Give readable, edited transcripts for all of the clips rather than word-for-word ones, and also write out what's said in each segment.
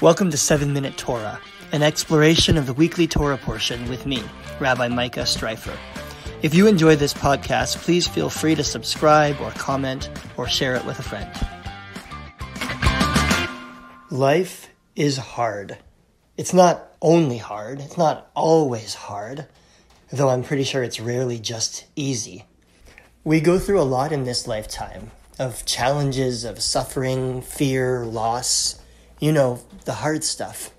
Welcome to 7-Minute Torah, an exploration of the weekly Torah portion with me, Rabbi Micah Streifer. If you enjoy this podcast, please feel free to subscribe or comment or share it with a friend. Life is hard. It's not only hard, it's not always hard, though I'm pretty sure it's rarely just easy. We go through a lot in this lifetime of challenges, of suffering, fear, loss, the hard stuff.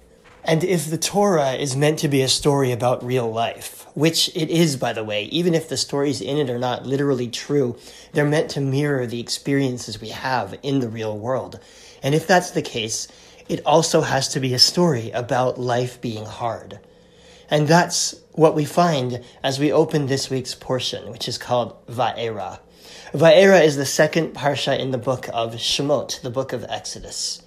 And if the Torah is meant to be a story about real life, which it is, by the way, even if the stories in it are not literally true, they're meant to mirror the experiences we have in the real world. And if that's the case, it also has to be a story about life being hard. And that's what we find as we open this week's portion, which is called Va'era. Va'era is the second parsha in the book of Shemot, the book of Exodus.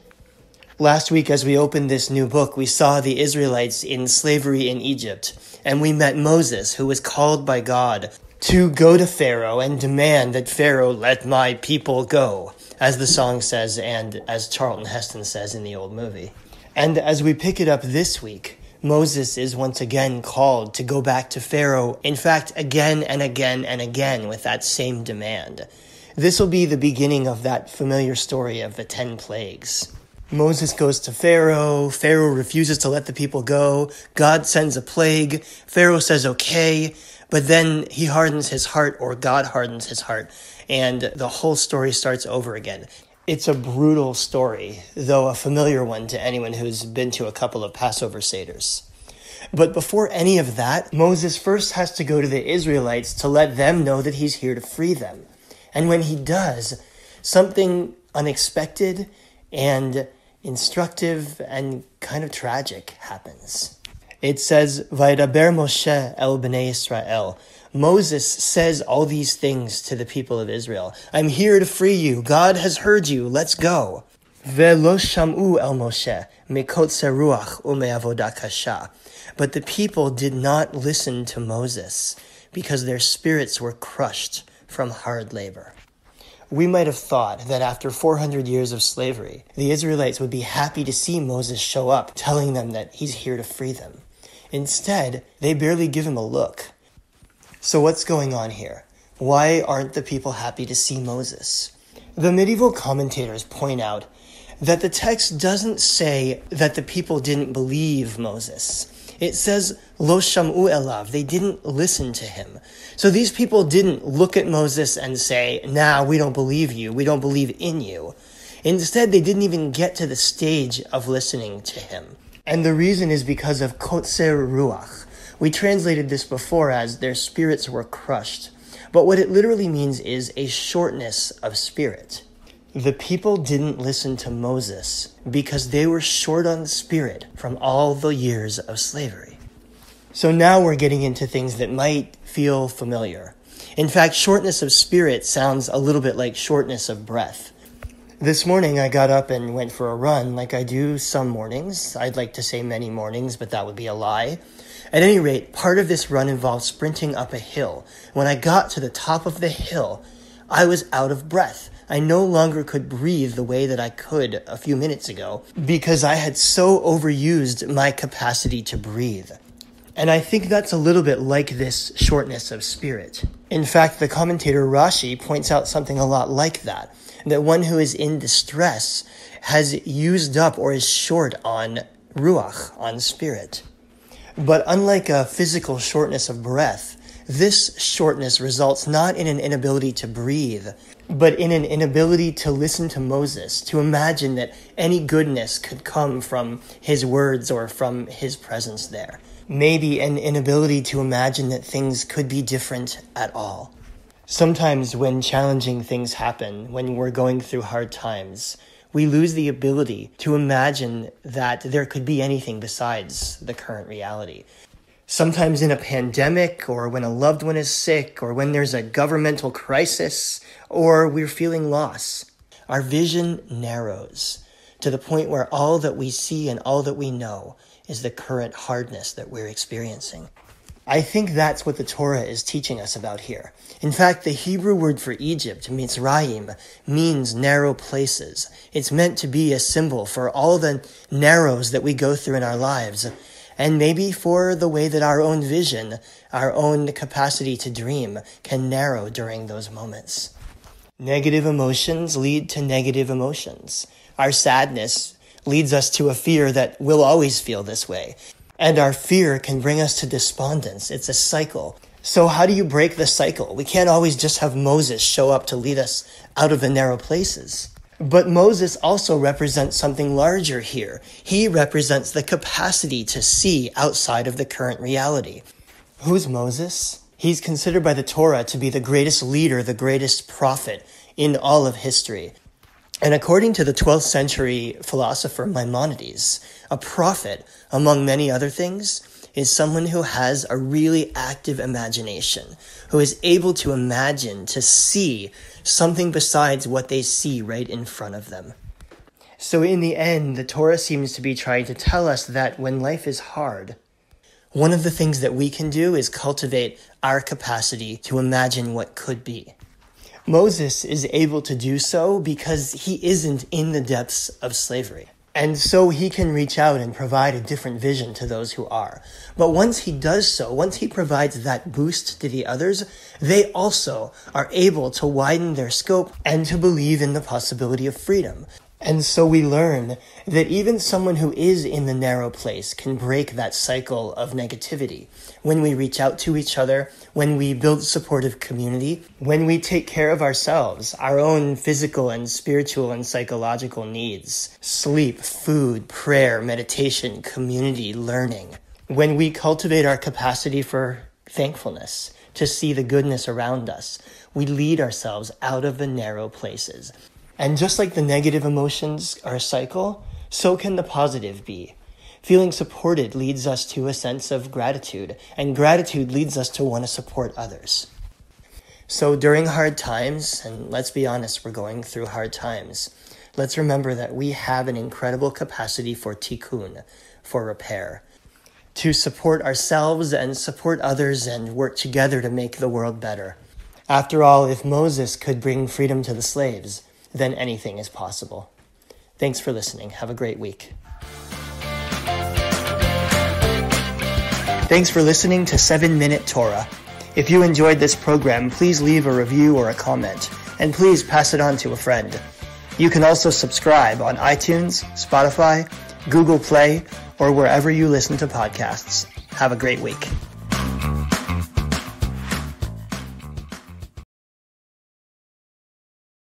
Last week, as we opened this new book, we saw the Israelites in slavery in Egypt, and we met Moses, who was called by God to go to Pharaoh and demand that Pharaoh let my people go, as the song says and as Charlton Heston says in the old movie. And as we pick it up this week, Moses is once again called to go back to Pharaoh, in fact, again and again and again with that same demand. This will be the beginning of that familiar story of the 10 plagues. Moses goes to Pharaoh. Pharaoh refuses to let the people go. God sends a plague. Pharaoh says okay, but then he hardens his heart, or God hardens his heart, and the whole story starts over again. It's a brutal story, though a familiar one to anyone who's been to a couple of Passover Seders. But before any of that, Moses first has to go to the Israelites to let them know that he's here to free them. And when he does, something unexpected and instructive and kind of tragic happens. It says, Vaydaber Moshe el bnei Israel. Moses says all these things to the people of Israel. I'm here to free you. God has heard you. Let's go. Ve'lo sham'u el Moshe mikotze ruach u'me'avoda kasha. But the people did not listen to Moses because their spirits were crushed from hard labor. We might have thought that after 400 years of slavery, the Israelites would be happy to see Moses show up, telling them that he's here to free them. Instead, they barely give him a look. So what's going on here? Why aren't the people happy to see Moses? The medieval commentators point out that the text doesn't say that the people didn't believe Moses. It says, Lo sham'u elav, they didn't listen to him. So these people didn't look at Moses and say, nah, we don't believe you, we don't believe in you. Instead, they didn't even get to the stage of listening to him. And the reason is because of kotzer ruach. We translated this before as their spirits were crushed. But what it literally means is a shortness of spirit. The people didn't listen to Moses because they were short on spirit from all the years of slavery. So now we're getting into things that might feel familiar. In fact, shortness of spirit sounds a little bit like shortness of breath. This morning I got up and went for a run like I do some mornings. I'd like to say many mornings, but that would be a lie. At any rate, part of this run involved sprinting up a hill. When I got to the top of the hill, I was out of breath. I no longer could breathe the way that I could a few minutes ago because I had so overused my capacity to breathe. And I think that's a little bit like this shortness of spirit. In fact, the commentator Rashi points out something a lot like that one who is in distress has used up or is short on ruach, on spirit. But unlike a physical shortness of breath, this shortness results not in an inability to breathe, but in an inability to listen to Moses, to imagine that any goodness could come from his words or from his presence there. Maybe an inability to imagine that things could be different at all. Sometimes when challenging things happen, when we're going through hard times, we lose the ability to imagine that there could be anything besides the current reality. Sometimes in a pandemic, or when a loved one is sick, or when there's a governmental crisis, or we're feeling loss, our vision narrows to the point where all that we see and all that we know is the current hardness that we're experiencing. I think that's what the Torah is teaching us about here. In fact, the Hebrew word for Egypt, Mitzrayim, means narrow places. It's meant to be a symbol for all the narrows that we go through in our lives, and maybe for the way that our own vision, our own capacity to dream, can narrow during those moments. Negative emotions lead to negative emotions. Our sadness leads us to a fear that we'll always feel this way. And our fear can bring us to despondence. It's a cycle. So how do you break the cycle? We can't always just have Moses show up to lead us out of the narrow places. But Moses also represents something larger here. He represents the capacity to see outside of the current reality. Who's Moses? He's considered by the Torah to be the greatest leader, the greatest prophet in all of history. And according to the 12th century philosopher Maimonides, a prophet, among many other things, is someone who has a really active imagination, who is able to imagine, to see something besides what they see right in front of them. So in the end, the Torah seems to be trying to tell us that when life is hard, one of the things that we can do is cultivate our capacity to imagine what could be. Moses is able to do so because he isn't in the depths of slavery. And so he can reach out and provide a different vision to those who are. But once he does so, once he provides that boost to the others, they also are able to widen their scope and to believe in the possibility of freedom. And so we learn that even someone who is in the narrow place can break that cycle of negativity. When we reach out to each other, when we build supportive community, when we take care of ourselves, our own physical and spiritual and psychological needs, sleep, food, prayer, meditation, community, learning. When we cultivate our capacity for thankfulness, to see the goodness around us, we lead ourselves out of the narrow places. And just like the negative emotions are a cycle, so can the positive be. Feeling supported leads us to a sense of gratitude, and gratitude leads us to want to support others. So during hard times, and let's be honest, we're going through hard times, let's remember that we have an incredible capacity for tikkun, for repair, to support ourselves and support others and work together to make the world better. After all, if Moses could bring freedom to the slaves, then anything is possible. Thanks for listening. Have a great week. Thanks for listening to 7-Minute Torah. If you enjoyed this program, please leave a review or a comment, and please pass it on to a friend. You can also subscribe on iTunes, Spotify, Google Play, or wherever you listen to podcasts. Have a great week.